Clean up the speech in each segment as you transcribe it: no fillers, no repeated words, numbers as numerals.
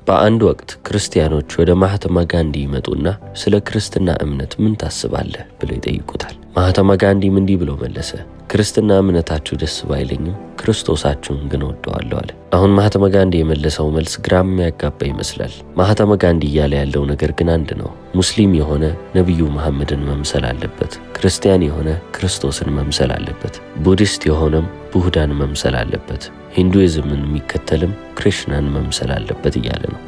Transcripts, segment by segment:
በአንድ ወቅት ክርስቲያኖች ወደ ማህተማ ጋንዲ ይመጡና ስለ ክርስትና እምነት ምን ታስባለህ ብለው ይጠይቁታል። ማህተማ ጋንዲም እንዲህ ብሎ መለሰ፣ ክርስትና እምነታችሁ ደስ ባይለኝም ክርስቶሳችሁን ግን ወደዋለሁ አለ። አሁን ማህተማ ጋንዲ የመለሰው መልስ ግራም ያጋባ ይመስላል። ማህተማ ጋንዲ እያለ ያለው ነገር ግን አንድ ነው። ሙስሊም የሆነ ነብዩ መሐመድን መምሰል አለበት፣ ክርስቲያን የሆነ ክርስቶስን መምሰል አለበት፣ ቡዲስት የሆነም ቡህዳን መምሰል አለበት፣ ሂንዱይዝምን የሚከተልም ክሪሽናን መምሰል አለበት እያለ ነው።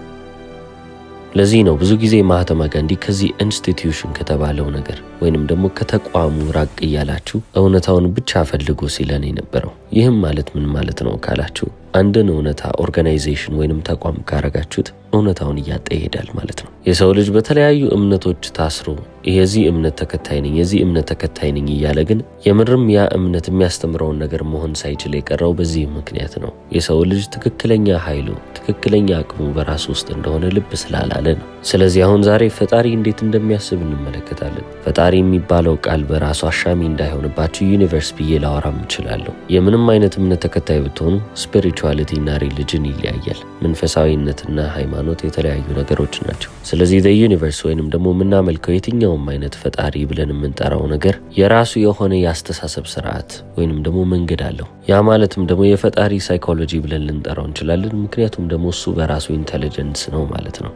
ለዚህ ነው ብዙ ጊዜ ማህተማ ጋንዲ ከዚህ ኢንስቲትዩሽን ከተባለው ነገር ወይንም ደግሞ ከተቋሙ ራቅ እያላችሁ እውነታውን ብቻ ፈልጉ ሲለን የነበረው። ይህም ማለት ምን ማለት ነው ካላችሁ አንድን እውነታ ኦርጋናይዜሽን ወይንም ተቋም ካረጋችሁት እውነታውን እያጣ ይሄዳል ማለት ነው። የሰው ልጅ በተለያዩ እምነቶች ታስሮ የዚህ እምነት ተከታይ ነኝ እያለ ግን የምርም ያ እምነት የሚያስተምረውን ነገር መሆን ሳይችል የቀረው በዚህ ምክንያት ነው። የሰው ልጅ ትክክለኛ ኃይሉ ትክክለኛ አቅሙ በራሱ ውስጥ እንደሆነ ልብ ስላላለ ነው። ስለዚህ አሁን ዛሬ ፈጣሪ እንዴት እንደሚያስብ እንመለከታለን። ፈጣሪ የሚባለው ቃል በራሱ አሻሚ እንዳይሆንባችሁ ዩኒቨርስ ብዬ ላወራም እችላለሁ። የምንም አይነት እምነት ተከታይ ብትሆኑ ስፒሪቹዋሊቲ እና ሪሊጅን ይለያያል። መንፈሳዊነትና ሃይማኖት የተለያዩ ነገሮች ናቸው። ስለዚህ ዩኒቨርስ ወይንም ደግሞ የምናመልከው የትኛውም አይነት ፈጣሪ ብለን የምንጠራው ነገር የራሱ የሆነ የአስተሳሰብ ስርዓት ወይንም ደግሞ መንገድ አለው። ያ ማለትም ደግሞ የፈጣሪ ሳይኮሎጂ ብለን ልንጠራው እንችላለን። ምክንያቱም ደግሞ እሱ በራሱ ኢንተለጀንስ ነው ማለት ነው።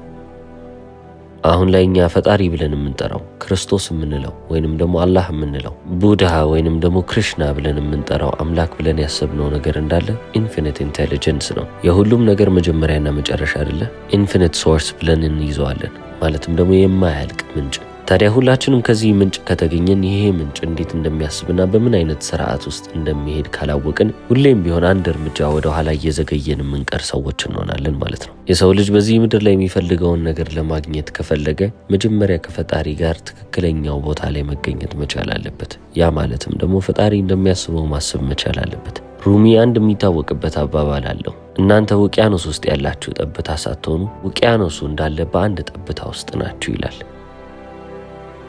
አሁን ላይ እኛ ፈጣሪ ብለን የምንጠራው ክርስቶስ የምንለው ወይንም ደግሞ አላህ የምንለው ቡድሃ ወይንም ደግሞ ክሪሽና ብለን የምንጠራው አምላክ ብለን ያሰብነው ነገር እንዳለ ኢንፊኒት ኢንተለጀንስ ነው። የሁሉም ነገር መጀመሪያና መጨረሻ አይደለ? ኢንፊኒት ሶርስ ብለን እንይዘዋለን። ማለትም ደግሞ የማያልቅ ምንጭ። ታዲያ ሁላችንም ከዚህ ምንጭ ከተገኘን ይሄ ምንጭ እንዴት እንደሚያስብና በምን አይነት ስርዓት ውስጥ እንደሚሄድ ካላወቅን ሁሌም ቢሆን አንድ እርምጃ ወደ ኋላ እየዘገየን የምንቀር ሰዎች እንሆናለን ማለት ነው። የሰው ልጅ በዚህ ምድር ላይ የሚፈልገውን ነገር ለማግኘት ከፈለገ መጀመሪያ ከፈጣሪ ጋር ትክክለኛው ቦታ ላይ መገኘት መቻል አለበት። ያ ማለትም ደግሞ ፈጣሪ እንደሚያስበው ማሰብ መቻል አለበት። ሩሚ አንድ የሚታወቅበት አባባል አለው። እናንተ ውቅያኖስ ውስጥ ያላችሁ ጠብታ ሳትሆኑ ውቅያኖሱ እንዳለ በአንድ ጠብታ ውስጥ ናችሁ ይላል።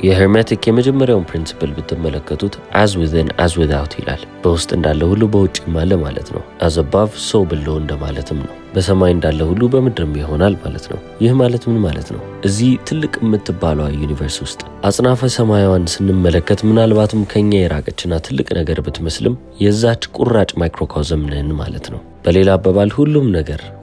የሄርሜቲክ የመጀመሪያውን ፕሪንሲፕል ብትመለከቱት as within as without ይላል። በውስጥ እንዳለ ሁሉ በውጭም አለ ማለት ነው። as above so below እንደማለትም ነው። በሰማይ እንዳለ ሁሉ በምድርም ይሆናል ማለት ነው። ይህ ማለት ምን ማለት ነው? እዚህ ትልቅ የምትባለው ዩኒቨርስ ውስጥ አጽናፈ ሰማያዋን ስንመለከት ምናልባትም ከኛ የራቀችና ትልቅ ነገር ብትመስልም የዛች ቁራጭ ማይክሮኮዝም ነን ማለት ነው። በሌላ አባባል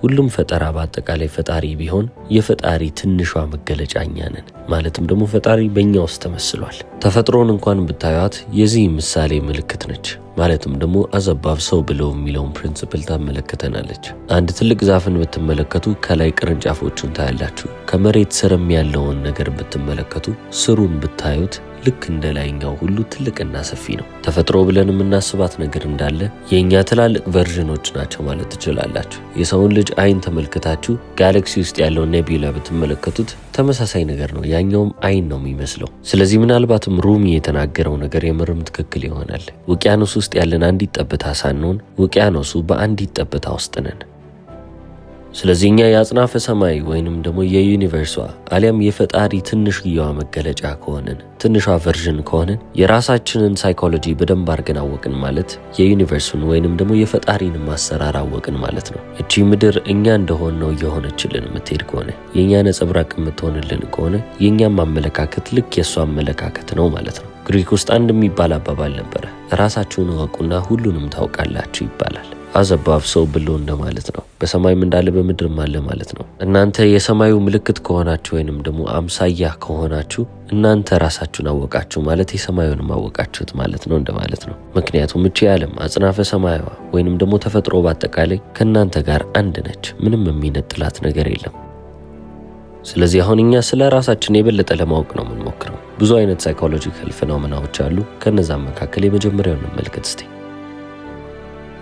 ሁሉም ፈጠራ በአጠቃላይ ፈጣሪ ቢሆን የፈጣሪ ትንሿ መገለጫኛ ነን። ማለትም ደግሞ ፈጣሪ በእኛ ውስጥ ተመስሏል። ተፈጥሮን እንኳን ብታዩት የዚህ ምሳሌ ምልክት ነች። ማለትም ደግሞ አዘባብ ሰው ብለው የሚለውን ፕሪንሲፕል ታመለክተናለች። አንድ ትልቅ ዛፍን ብትመለከቱ ከላይ ቅርንጫፎቹን ታያላችሁ። ከመሬት ስርም ያለውን ነገር ብትመለከቱ ስሩን ብታዩት ልክ እንደ ላይኛው ሁሉ ትልቅና ሰፊ ነው። ተፈጥሮ ብለን የምናስባት ነገር እንዳለ የኛ ትላልቅ ቨርዥኖች ናቸው ማለት ትችላላችሁ። የሰውን ልጅ አይን ተመልክታችሁ ጋላክሲ ውስጥ ያለው ኔቢዩላ ብትመለከቱት ተመሳሳይ ነገር ነው። ያኛውም አይን ነው የሚመስለው። ስለዚህ ምናልባትም ሩሚ የተናገረው ነገር የምርም ትክክል ይሆናል። ውቅያኖስ ውስጥ ያለን አንዲት ጠብታ ሳንሆን ውቅያኖሱ በአንዲት ጠብታ ውስጥ ነን። ስለዚህ እኛ የአጽናፈ ሰማይ ወይንም ደግሞ የዩኒቨርሷ አሊያም የፈጣሪ ትንሽዬዋ መገለጫ ከሆነን ትንሿ ቨርዥን ከሆነን የራሳችንን ሳይኮሎጂ በደንብ አድርገን አወቅን ማለት የዩኒቨርሱን ወይንም ደግሞ የፈጣሪን ማሰራር አወቅን ማለት ነው። እቺ ምድር እኛ እንደሆነው የሆነችልን የምትሄድ ከሆነ የኛ ነጸብራቅ የምትሆንልን ከሆነ የኛም አመለካከት ልክ የሷ አመለካከት ነው ማለት ነው። ግሪክ ውስጥ አንድ የሚባል አባባል ነበር፣ ራሳችሁን እወቁና ሁሉንም ታውቃላችሁ ይባላል። አዘባብ ሰው ብሎ እንደማለት ነው። በሰማይም እንዳለ በምድርም አለ ማለት ነው። እናንተ የሰማዩ ምልክት ከሆናችሁ ወይንም ደግሞ አምሳያ ከሆናችሁ እናንተ ራሳችሁን አወቃችሁ ማለት የሰማዩን ማወቃችሁት ማለት ነው እንደማለት ነው። ምክንያቱም እቺ ዓለም አጽናፈ ሰማያዋ ወይንም ደግሞ ተፈጥሮ በአጠቃላይ ከናንተ ጋር አንድ ነች። ምንም የሚነጥላት ነገር የለም። ስለዚህ አሁን እኛ ስለ ራሳችን የበለጠ ለማወቅ ነው የምንሞክረው። ብዙ አይነት ሳይኮሎጂካል ፌኖሜናዎች አሉ። ከነዛም መካከል የመጀመሪያውን እንመልከት እስቲ።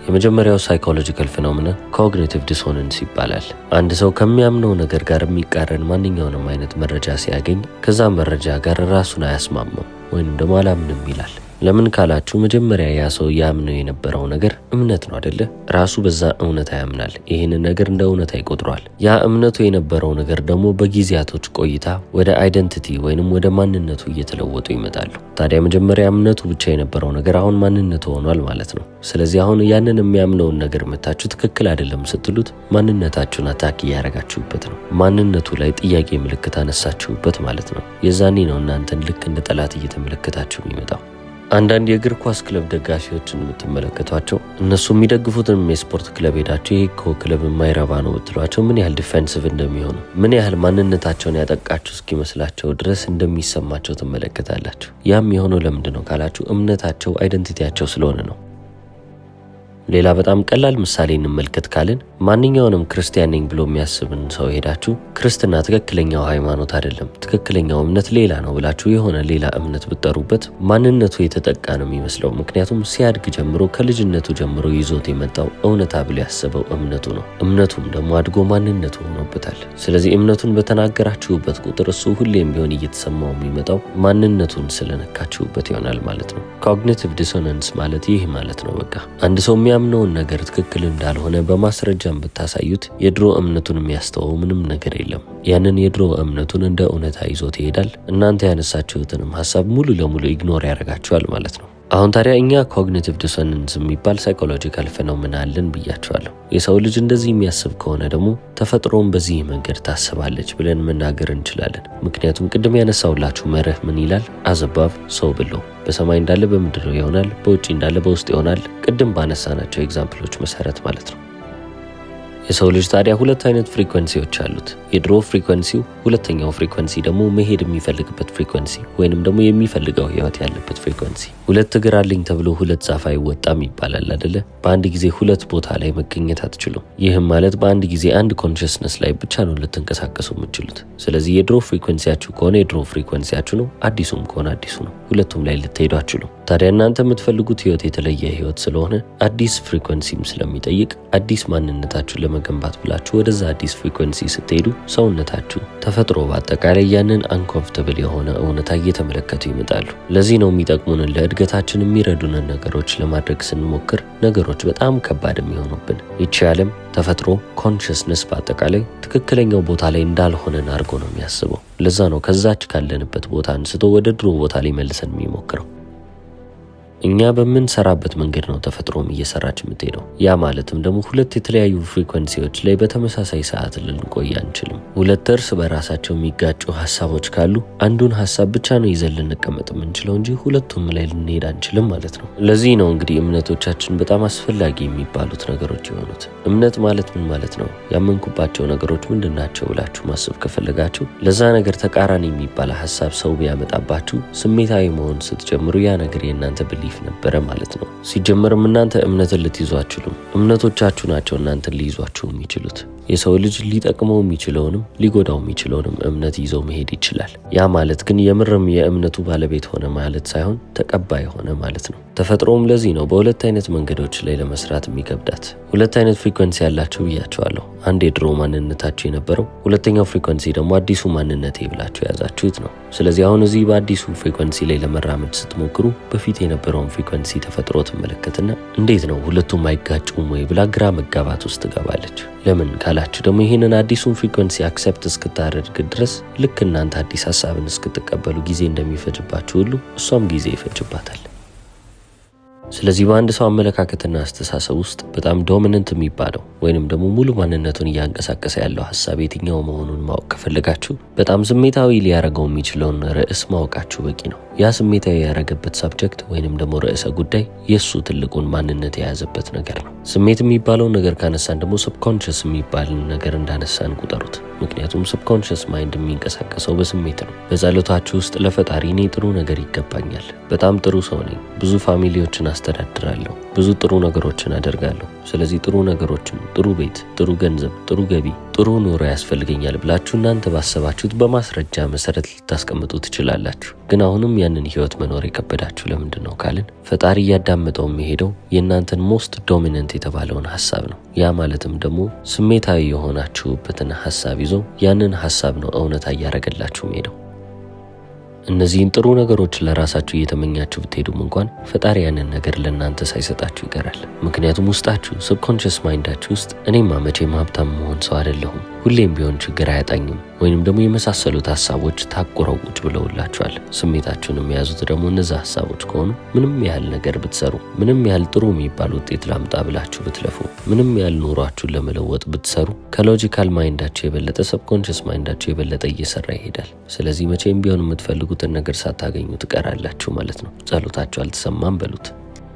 የመጀመሪያው ሳይኮሎጂካል ፌኖሜና ኮግኒቲቭ ዲሶናንስ ይባላል። አንድ ሰው ከሚያምነው ነገር ጋር የሚቃረን ማንኛውንም አይነት መረጃ ሲያገኝ ከዛ መረጃ ጋር ራሱን አያስማማም ወይንም ደግሞ አላምንም ይላል። ለምን ካላችሁ መጀመሪያ ያ ሰው ያምነው የነበረው ነገር እምነት ነው አይደለ? ራሱ በዛ እውነት ያምናል። ይሄን ነገር እንደ እውነት ይቆጥራል። ያ እምነቱ የነበረው ነገር ደግሞ በጊዜያቶች ቆይታ ወደ አይደንቲቲ ወይንም ወደ ማንነቱ እየተለወጡ ይመጣሉ። ታዲያ መጀመሪያ እምነቱ ብቻ የነበረው ነገር አሁን ማንነቱ ሆኗል ማለት ነው። ስለዚህ አሁን ያንን የሚያምነውን ነገር መታችሁ ትክክል አይደለም ስትሉት ማንነታችሁን አታክ ያረጋችሁበት ነው። ማንነቱ ላይ ጥያቄ ምልክት አነሳችሁበት ማለት ነው። የዛኔ ነው እናንተን ልክ እንደ ጠላት እየተመለከታችሁ የሚመጣው። አንዳንድ የእግር ኳስ ክለብ ደጋፊዎችን የምትመለከቷቸው እነሱ የሚደግፉትን የስፖርት ክለብ ሄዳችሁ ይሄ ክለብ የማይረባ ነው ብትሏቸው ምን ያህል ዲፌንሲቭ እንደሚሆኑ ምን ያህል ማንነታቸውን ያጠቃችሁ እስኪመስላቸው ድረስ እንደሚሰማቸው ትመለከታላችሁ። ያም የሆነው ለምንድን ነው ካላችሁ እምነታቸው አይደንቲቲያቸው ስለሆነ ነው። ሌላ በጣም ቀላል ምሳሌ እንመልከት ካልን ማንኛውንም ክርስቲያን ነኝ ብሎ የሚያስብን ሰው ሄዳችሁ ክርስትና ትክክለኛው ሃይማኖት አይደለም፣ ትክክለኛው እምነት ሌላ ነው ብላችሁ የሆነ ሌላ እምነት ብትጠሩበት ማንነቱ የተጠቃ ነው የሚመስለው። ምክንያቱም ሲያድግ ጀምሮ ከልጅነቱ ጀምሮ ይዞት የመጣው እውነታ ብሎ ያሰበው እምነቱ ነው። እምነቱም ደግሞ አድጎ ማንነቱ ሆኖበታል። ስለዚህ እምነቱን በተናገራችሁበት ቁጥር እሱ ሁሌም ቢሆን እየተሰማው የሚመጣው ማንነቱን ስለነካችሁበት ይሆናል ማለት ነው። ኮግኒቲቭ ዲሶናንስ ማለት ይህ ማለት ነው። በቃ አንድ ሰው የሚያምነውን ነገር ትክክል እንዳልሆነ በማስረጃም ብታሳዩት የድሮ እምነቱን የሚያስተው ምንም ነገር የለም። ያንን የድሮ እምነቱን እንደ እውነታ ይዞት ይሄዳል። እናንተ ያነሳችሁትንም ሐሳብ ሙሉ ለሙሉ ኢግኖር ያደርጋችኋል ማለት ነው። አሁን ታዲያ እኛ ኮግኒቲቭ ዲሶናንስ የሚባል ሳይኮሎጂካል ፌኖሜና አለን ብያችኋለሁ። የሰው ልጅ እንደዚህ የሚያስብ ከሆነ ደግሞ ተፈጥሮም በዚህ መንገድ ታስባለች ብለን መናገር እንችላለን። ምክንያቱም ቅድም ያነሳውላችሁ መርህ ምን ይላል? አዘባብ ሰው ብሎ በሰማይ እንዳለ በምድር ይሆናል፣ በውጪ እንዳለ በውስጥ ይሆናል። ቅድም ባነሳናቸው ኤግዛምፕሎች መሰረት ማለት ነው። የሰው ልጅ ታዲያ ሁለት አይነት ፍሪኩዌንሲዎች አሉት። የድሮ ፍሪኩዌንሲው፣ ሁለተኛው ፍሪኩዌንሲ ደግሞ መሄድ የሚፈልግበት ፍሪኩዌንሲ ወይንም ደግሞ የሚፈልገው ህይወት ያለበት ፍሪኩዌንሲ። ሁለት እግር አለኝ ተብሎ ሁለት ዛፍ አይወጣም ይባላል አይደለ? በአንድ ጊዜ ሁለት ቦታ ላይ መገኘት አትችሉም። ይህም ማለት በአንድ ጊዜ አንድ ኮንሽስነስ ላይ ብቻ ነው ልትንቀሳቀሱ የምትችሉት። ስለዚህ የድሮ ፍሪኩዌንሲያችሁ ከሆነ የድሮ ፍሪኩዌንሲያችሁ ነው፣ አዲሱም ከሆነ አዲሱ ነው። ሁለቱም ላይ ልትሄዱ አትችሉም። ታዲያ እናንተ የምትፈልጉት ህይወት የተለየ ህይወት ስለሆነ አዲስ ፍሪኩዌንሲም ስለሚጠይቅ አዲስ ማንነታችሁን ለመገንባት ብላችሁ ወደዛ አዲስ ፍሪኩዌንሲ ስትሄዱ ሰውነታችሁ፣ ተፈጥሮ በአጠቃላይ ያንን አንኮምፎርታብል የሆነ እውነታ እየተመለከቱ ይመጣሉ። ለዚህ ነው የሚጠቅሙንን ለእድገታችን የሚረዱንን ነገሮች ለማድረግ ስንሞክር ነገሮች በጣም ከባድ የሚሆኑብን። ይቺ ዓለም ተፈጥሮ ኮንሽስነስ በአጠቃላይ ትክክለኛው ቦታ ላይ እንዳልሆነን አድርጎ ነው የሚያስበው። ለዛ ነው ከዛች ካለንበት ቦታ አንስቶ ወደ ድሮ ቦታ ላይ መልሰን የሚሞክረው። እኛ በምንሰራበት መንገድ ነው ተፈጥሮም እየሰራች የምትሄደው። ያ ማለትም ደግሞ ሁለት የተለያዩ ፍሪኩዌንሲዎች ላይ በተመሳሳይ ሰዓት ልንቆይ አንችልም። ሁለት እርስ በራሳቸው የሚጋጩ ሐሳቦች ካሉ አንዱን ሐሳብ ብቻ ነው ይዘን ልንቀመጥ የምንችለው እንጂ ሁለቱም ላይ ልንሄድ አንችልም ማለት ነው። ለዚህ ነው እንግዲህ እምነቶቻችን በጣም አስፈላጊ የሚባሉት ነገሮች የሆኑት። እምነት ማለት ምን ማለት ነው? ያመንኩባቸው ነገሮች ምንድናቸው ብላችሁ ማሰብ ከፈለጋችሁ ለዛ ነገር ተቃራኒ የሚባል ሐሳብ ሰው ቢያመጣባችሁ ስሜታዊ መሆን ስትጀምሩ ያ ነገር የእናንተ ብሊፍ ነበረ ማለት ነው። ሲጀመርም እናንተ እምነትን ልትይዙ አትችሉም። እምነቶቻችሁ ናቸው እናንተን ሊይዟችሁ የሚችሉት። የሰው ልጅ ሊጠቅመው የሚችለውንም ሊጎዳው የሚችለውንም እምነት ይዞ መሄድ ይችላል። ያ ማለት ግን የምርም የእምነቱ ባለቤት ሆነ ማለት ሳይሆን ተቀባይ ሆነ ማለት ነው። ተፈጥሮም ለዚህ ነው በሁለት አይነት መንገዶች ላይ ለመስራት የሚከብዳት። ሁለት አይነት ፍሪኩዌንሲ ያላችሁ ብያችኋለሁ። አንድ የድሮ ማንነታችሁ የነበረው፣ ሁለተኛው ፍሪኩዌንሲ ደግሞ አዲሱ ማንነቴ ብላችሁ ያዛችሁት ነው። ስለዚህ አሁን እዚህ በአዲሱ ፍሪኩዌንሲ ላይ ለመራመድ ስትሞክሩ በፊት የነበረውን ፍሪኩዌንሲ ተፈጥሮ ትመለከትና እንዴት ነው ሁለቱም አይጋጩም ወይ ብላ ግራ መጋባት ውስጥ ትገባለች። ለምን ካላችሁ ደግሞ ይሄንን አዲሱን ፍሪኩዌንሲ አክሰፕት እስክታደርግ ድረስ ልክ እናንተ አዲስ ሐሳብን እስክትቀበሉ ጊዜ እንደሚፈጅባችሁ ሁሉ እሷም ጊዜ ይፈጅባታል። ስለዚህ በአንድ ሰው አመለካከትና አስተሳሰብ ውስጥ በጣም ዶሚናንት የሚባለው ወይንም ደግሞ ሙሉ ማንነቱን እያንቀሳቀሰ ያለው ሐሳብ የትኛው መሆኑን ማወቅ ከፈለጋችሁ በጣም ስሜታዊ ሊያረጋው የሚችለውን ርዕስ ማወቃችሁ በቂ ነው። ያ ስሜታዊ ያረገበት ሰብጀክት ወይንም ደግሞ ርዕሰ ጉዳይ የሱ ትልቁን ማንነት የያዘበት ነገር ነው። ስሜት የሚባለው ነገር ካነሳን ደግሞ ሰብኮንሺየስ የሚባል ነገር እንዳነሳን ቁጠሩት። ምክንያቱም ሰብኮንሺየስ ማይንድ የሚንቀሳቀሰው በስሜት ነው። በጸሎታችሁ ውስጥ ለፈጣሪ እኔ ጥሩ ነገር ይገባኛል፣ በጣም ጥሩ ሰው ነኝ፣ ብዙ ፋሚሊዎችን አስተዳድራለሁ፣ ብዙ ጥሩ ነገሮችን አደርጋለሁ፣ ስለዚህ ጥሩ ነገሮችን፣ ጥሩ ቤት፣ ጥሩ ገንዘብ፣ ጥሩ ገቢ፣ ጥሩ ኑሮ ያስፈልገኛል ብላችሁ እናንተ ባሰባችሁት በማስረጃ መሰረት ልታስቀምጡ ትችላላችሁ። ግን አሁንም ያንን ህይወት መኖር የከበዳችሁ ለምንድን ነው ካልን ፈጣሪ እያዳመጠው የሚሄደው የእናንተን ሞስት ዶሚናንት የተባለውን ሐሳብ ነው። ያ ማለትም ደግሞ ስሜታዊ የሆናችሁበትን ሐሳብ ይዞ ያንን ሐሳብ ነው እውነታ እያረገላችሁ የሚሄደው። እነዚህን ጥሩ ነገሮች ለራሳችሁ እየተመኛችሁ ብትሄዱም እንኳን ፈጣሪ ያንን ነገር ለእናንተ ሳይሰጣችሁ ይቀራል። ምክንያቱም ውስጣችሁ ሰብኮንሺየስ ማይንዳችሁ ውስጥ እኔማ መቼም ሀብታም መሆን ሰው አይደለሁም፣ ሁሌም ቢሆን ችግር አያጣኝም ወይንም ደግሞ የመሳሰሉት ሐሳቦች ታቁረው ቁጭ ብለውላችኋል። ስሜታችሁን የሚያዙት ደግሞ እነዛ ሐሳቦች ከሆኑ ምንም ያህል ነገር ብትሰሩ፣ ምንም ያህል ጥሩ የሚባል ውጤት ላምጣ ብላችሁ ብትለፉ፣ ምንም ያህል ኑሯችሁን ለመለወጥ ብትሰሩ ከሎጂካል ማይንዳችሁ የበለጠ ሰብኮንሺየስ ማይንዳችሁ የበለጠ እየሰራ ይሄዳል። ስለዚህ መቼም ቢሆን የምትፈልጉትን ነገር ሳታገኙ ትቀራላችሁ ማለት ነው። ጸሎታችሁ አልተሰማም በሉት።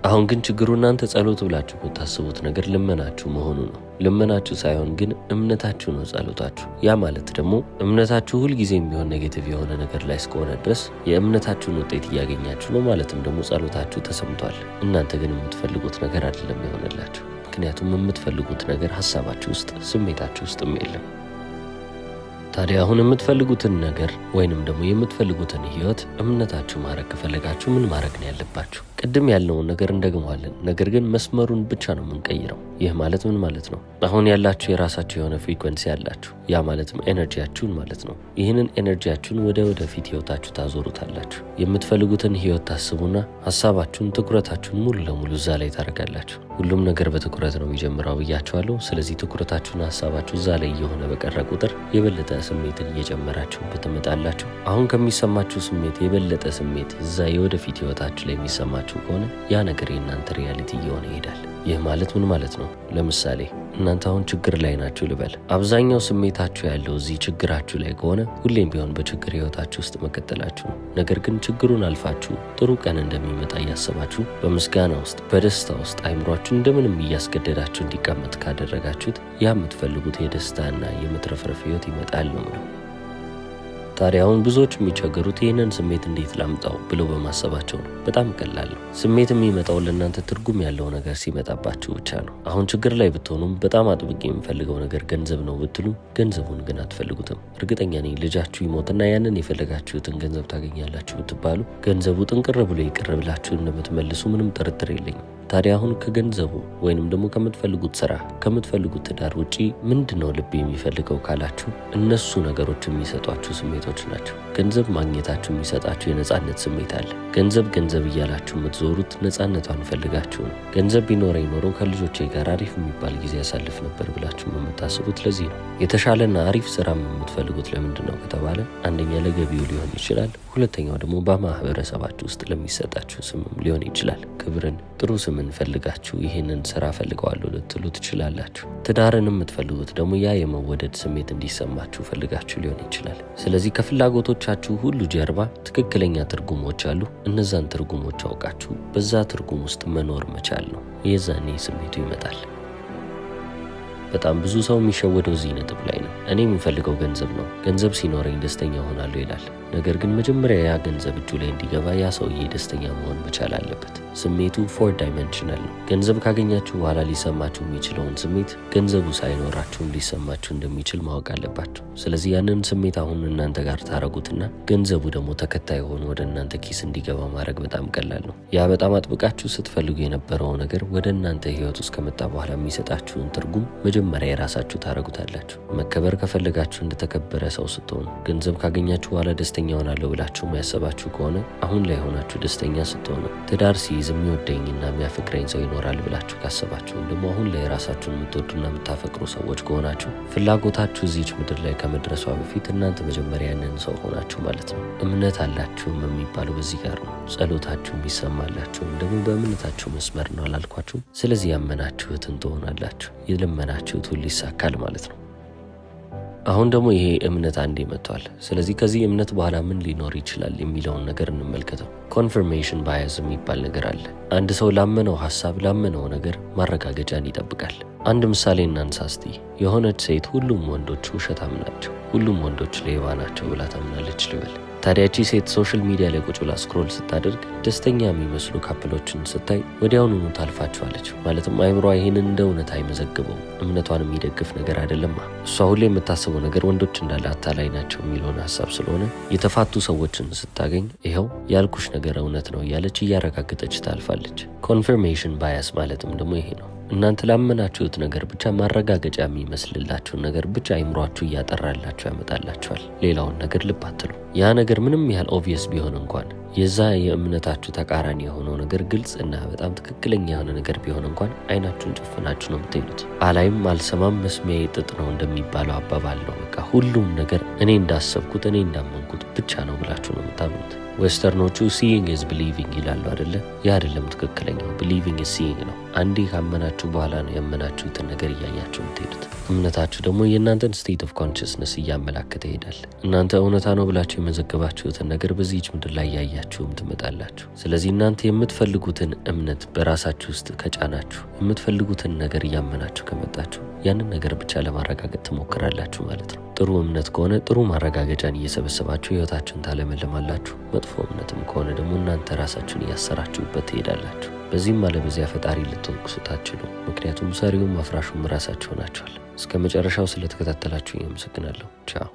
አሁን ግን ችግሩ እናንተ ጸሎት ብላችሁ የምታስቡት ነገር ልመናችሁ መሆኑ ነው። ልመናችሁ ሳይሆን ግን እምነታችሁ ነው ጸሎታችሁ። ያ ማለት ደግሞ እምነታችሁ ሁልጊዜም ቢሆን ኔጌቲቭ የሆነ ነገር ላይ እስከሆነ ድረስ የእምነታችሁን ውጤት እያገኛችሁ ነው ማለትም ደግሞ ጸሎታችሁ ተሰምቷል። እናንተ ግን የምትፈልጉት ነገር አይደለም ይሆንላችሁ። ምክንያቱም የምትፈልጉት ነገር ሐሳባችሁ ውስጥ ስሜታችሁ ውስጥም የለም። ታዲያ አሁን የምትፈልጉትን ነገር ወይንም ደግሞ የምትፈልጉትን ህይወት እምነታችሁ ማድረግ ከፈለጋችሁ ምን ማድረግ ነው ያለባችሁ? ቅድም ያልነውን ነገር እንደግመዋለን። ነገር ግን መስመሩን ብቻ ነው የምንቀይረው። ይህ ማለት ምን ማለት ነው? አሁን ያላችሁ የራሳችሁ የሆነ ፍሪኩዌንሲ ያላችሁ፣ ያ ማለትም ኤነርጂያችሁን ማለት ነው። ይህንን ኤነርጂያችሁን ወደፊት ህይወታችሁ ታዞሩታላችሁ። የምትፈልጉትን ህይወት ታስቡና ሐሳባችሁን፣ ትኩረታችሁን ሙሉ ለሙሉ እዛ ላይ ታደርጋላችሁ። ሁሉም ነገር በትኩረት ነው የሚጀምረው ብያችኋለሁ። ስለዚህ ትኩረታችሁና ሐሳባችሁ እዛ ላይ የሆነ በቀረ ቁጥር የበለጠ ስሜትን እየጨመራችሁበት ትመጣላችሁ። አሁን ከሚሰማችሁ ስሜት የበለጠ ስሜት እዛ የወደፊት ህይወታችሁ ላይ የሚሰማችሁ ከሆነ ያ ነገር የእናንተ ሪያሊቲ እየሆነ ይሄዳል። ይህ ማለት ምን ማለት ነው? ለምሳሌ እናንተ አሁን ችግር ላይ ናችሁ ልበል። አብዛኛው ስሜታችሁ ያለው እዚህ ችግራችሁ ላይ ከሆነ ሁሌም ቢሆን በችግር ህይወታችሁ ውስጥ መቀጠላችሁ ነው። ነገር ግን ችግሩን አልፋችሁ ጥሩ ቀን እንደሚመጣ እያሰባችሁ በምስጋና ውስጥ በደስታ ውስጥ አይምሯችሁ እንደምንም እያስገደዳችሁ እንዲቀመጥ ካደረጋችሁት ያ የምትፈልጉት የደስታና የመትረፍረፍ ህይወት ይመጣል ነው ማለት። ታዲያ አሁን ብዙዎች የሚቸገሩት ይህንን ስሜት እንዴት ላምጣው ብለው በማሰባቸው ነው። በጣም ቀላል ነው። ስሜት የሚመጣው ለእናንተ ትርጉም ያለው ነገር ሲመጣባችሁ ብቻ ነው። አሁን ችግር ላይ ብትሆኑም በጣም አጥብቄ የምፈልገው ነገር ገንዘብ ነው ብትሉ ገንዘቡን ግን አትፈልጉትም። እርግጠኛ ነኝ ልጃችሁ ይሞትና ያንን የፈለጋችሁትን ገንዘብ ታገኛላችሁ ብትባሉ ገንዘቡ ጥንቅር ብሎ ይቅር ብላችሁ እንደምትመልሱ ምንም ጥርጥር የለኝም። ታዲያ አሁን ከገንዘቡ ወይንም ደግሞ ከምትፈልጉት ስራ ከምትፈልጉት ትዳር ውጪ ምንድነው ልብ የሚፈልገው ካላችሁ እነሱ ነገሮች የሚሰጧችሁ ስሜቶች ናቸው። ገንዘብ ማግኘታችሁ የሚሰጣችሁ የነጻነት ስሜት አለ። ገንዘብ እያላችሁ የምትዞሩት ነጻነቷን ፈልጋችሁ ነው። ገንዘብ ቢኖረኝ ኖሮ ከልጆቼ ጋር አሪፍ የሚባል ጊዜ ያሳልፍ ነበር ብላችሁ የምታስቡት ለዚህ ነው። የተሻለና አሪፍ ስራም የምትፈልጉት ለምንድነው ከተባለ አንደኛ ለገቢው ሊሆን ይችላል፣ ሁለተኛው ደግሞ በማህበረሰባችሁ ውስጥ ለሚሰጣችሁ ስምም ሊሆን ይችላል። ክብርን፣ ጥሩ ስምን ፈልጋችሁ ይሄንን ስራ ፈልገዋለሁ ልትሉ ትችላላችሁ። ትዳርን የምትፈልጉት ደግሞ ያ የመወደድ ስሜት እንዲሰማችሁ ፈልጋችሁ ሊሆን ይችላል። ስለዚህ ከፍላጎቶቻችሁ ሁሉ ጀርባ ትክክለኛ ትርጉሞች አሉ። እነዛን ትርጉሞች አውቃችሁ በዛ ትርጉም ውስጥ መኖር መቻል ነው። የዛኔ ስሜቱ ይመጣል። በጣም ብዙ ሰው የሚሸወደው እዚህ ነጥብ ላይ ነው። እኔ የምፈልገው ገንዘብ ነው፣ ገንዘብ ሲኖረኝ ደስተኛ ሆናለሁ ይላል። ነገር ግን መጀመሪያ ያ ገንዘብ እጁ ላይ እንዲገባ ያ ሰውዬ ደስተኛ መሆን መቻል አለበት። ስሜቱ 4 ዳይሜንሽናል ነው። ገንዘብ ካገኛችሁ በኋላ ሊሰማችሁ የሚችለውን ስሜት ገንዘቡ ሳይኖራችሁም ሊሰማችሁ እንደሚችል ማወቅ አለባችሁ። ስለዚህ ያንን ስሜት አሁን እናንተ ጋር ታረጉትና ገንዘቡ ደግሞ ተከታይ ሆኖ ወደ እናንተ ኪስ እንዲገባ ማድረግ በጣም ቀላል ነው። ያ በጣም አጥብቃችሁ ስትፈልጉ የነበረው ነገር ወደ እናንተ ህይወት ውስጥ ከመጣ በኋላ የሚሰጣችሁን ትርጉም መጀመሪያ የራሳችሁ ታረጉታላችሁ። መከበር ከፈለጋችሁ እንደተከበረ ሰው ስትሆኑ፣ ገንዘብ ካገኛችሁ በኋላ ደስተኛ ሆናለሁ ብላችሁ ያሰባችሁ ከሆነ አሁን ላይ ሆናችሁ ደስተኛ ስትሆኑ፣ ትዳር ሲይዝ የሚወደኝና የሚያፈቅረኝ ሰው ይኖራል ብላችሁ ካሰባችሁ ደግሞ አሁን ላይ ራሳችሁን የምትወዱና የምታፈቅሩ ሰዎች ከሆናችሁ ፍላጎታችሁ እዚች ምድር ላይ ከመድረሷ በፊት እናንተ መጀመሪያ ያንን ሰው ሆናችሁ ማለት ነው። እምነት አላችሁም የሚባለው በዚህ ጋር ነው። ጸሎታችሁም ይሰማላችሁም ደግሞ በእምነታችሁ መስመር ነው አላልኳችሁም? ስለዚህ ያመናችሁትን ትሆናላችሁ። የለመናችሁት ሁሉ ይሳካል ማለት ነው። አሁን ደግሞ ይሄ እምነት አንዴ መጥቷል። ስለዚህ ከዚህ እምነት በኋላ ምን ሊኖር ይችላል የሚለውን ነገር እንመልከተው። ኮንፈርሜሽን ባያስ የሚባል ነገር አለ። አንድ ሰው ላመነው ሐሳብ ላመነው ነገር ማረጋገጫን ይጠብቃል። አንድ ምሳሌ እናንሳ እስቲ። የሆነች ሴት ሁሉም ወንዶች ውሸታም ናቸው፣ ሁሉም ወንዶች ሌባ ናቸው ብላ ታምናለች ልበል። ታዲያ እቺ ሴት ሶሻል ሚዲያ ላይ ቁጭ ብላ ስክሮል ስታደርግ ደስተኛ የሚመስሉ ካፕሎችን ስታይ ወዲያውኑ ታልፋቸዋለች። ማለትም አይምሯ ይሄንን እንደ እውነት አይመዘግበውም። እምነቷን የሚደግፍ ነገር አይደለም። እሷ ሁሌ የምታስበው ነገር ወንዶች እንዳለ አታላይ ናቸው የሚለውን ሐሳብ ስለሆነ የተፋቱ ሰዎችን ስታገኝ ይሄው ያልኩሽ ነገር እውነት ነው እያለች እያረጋገጠች ታልፋለች። ኮንፈርሜሽን ባያስ ማለትም ደግሞ ይሄ ነው። እናንተ ላመናችሁት ነገር ብቻ ማረጋገጫ የሚመስልላችሁ ነገር ብቻ አይምሯችሁ እያጠራላችሁ ያመጣላችኋል። ሌላውን ነገር ልብ አትሉ። ያ ነገር ምንም ያህል ኦብቪየስ ቢሆን እንኳን የዛ የእምነታችሁ ተቃራኒ የሆነው ነገር ግልጽ እና በጣም ትክክለኛ የሆነ ነገር ቢሆን እንኳን አይናችሁን ጨፍናችሁ ነው የምትሄዱት። አላይም አልሰማም መስሚያዬ ጥጥ ነው እንደሚባለው አባባል ነው። በቃ ሁሉም ነገር እኔ እንዳሰብኩት እኔ እንዳመንኩት ብቻ ነው ብላችሁ ነው የምታምኑት። ዌስተርኖቹ seeing is believing ይላሉ አይደለ? ያ አይደለም ትክክለኛው። believing is seeing ነው። አንዴ ካመናችሁ በኋላ ነው ያመናችሁትን ነገር እያያችሁ የምትሄዱት። እምነታችሁ ደግሞ የእናንተን state of consciousness እያመላከተ ይሄዳል። እናንተ እውነታ ነው ብላችሁ የመዘገባችሁትን ነገር በዚህች ምድር ላይ ያያችሁም ትመጣላችሁ። ስለዚህ እናንተ የምትፈልጉትን እምነት በራሳችሁ ውስጥ ከጫናችሁ፣ የምትፈልጉትን ነገር እያመናችሁ ከመጣችሁ ያንን ነገር ብቻ ለማረጋገጥ ትሞክራላችሁ ማለት ነው። ጥሩ እምነት ከሆነ ጥሩ ማረጋገጫን እየሰበሰባችሁ ህይወታችሁን ታለመልማላችሁ። መጥፎ እምነትም ከሆነ ደግሞ እናንተ ራሳችሁን እያሰራችሁበት ትሄዳላችሁ። በዚህም አለበዚያ ፈጣሪ ልትወቅሱት አትችሉም። ምክንያቱም ሰሪውም አፍራሹም ራሳችሁ ናችኋል። እስከ መጨረሻው ስለተከታተላችሁ አመሰግናለሁ። ቻው።